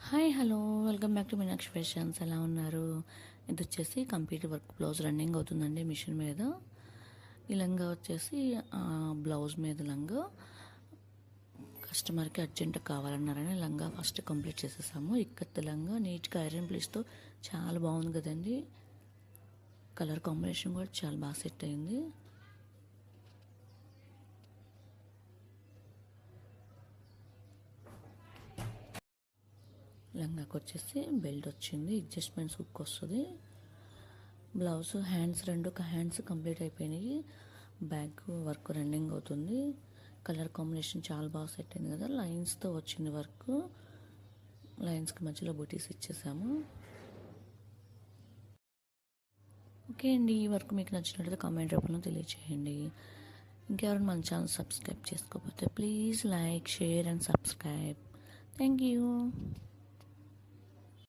Hi hello welcome back to Meenakshi fashions. ఎలా ఉన్నారు? ఇది వచ్చేసి కంప్యూటర్ వర్క్ బ్లౌజ్ రన్నింగ్ అవుతుందండి మిషన్ మీద. ఈ లంగా వచ్చేసి బ్లౌజ్ మీద లంగా కస్టమర్కి అర్జెంట్ కావాలన్నారని లంగా ఫస్ట్ కంప్లీట్ చేసేసాము. ఇక్కత్ లంగా నీట్గా ఐరన్ ప్లేస్తో చాలా బాగుంది కదండి. కలర్ కాంబినేషన్ కూడా చాలా బాగా సెట్ అయింది. లంగాకి వచ్చేసి బెల్ట్ వచ్చింది, అడ్జస్ట్మెంట్స్ హుక్ వస్తుంది. బ్లౌజ్ హ్యాండ్స్ హ్యాండ్స్ కంప్లీట్ అయిపోయినాయి. బ్యాక్ వర్క్ రన్నింగ్ అవుతుంది. కలర్ కాంబినేషన్ చాలా బాగా సెట్ అయింది కదా. లైన్స్తో వచ్చింది వర్క్. లైన్స్కి మధ్యలో బుటీస్ ఇచ్చేసాము. ఓకే అండి, ఈ వర్క్ మీకు నచ్చినట్లయితే కామెంట్ రూపంలో తెలియచేయండి. ఇంకెవరైనా మన ఛానల్ సబ్స్క్రైబ్ చేసుకోకపోతే please like, share and subscribe. Thank you.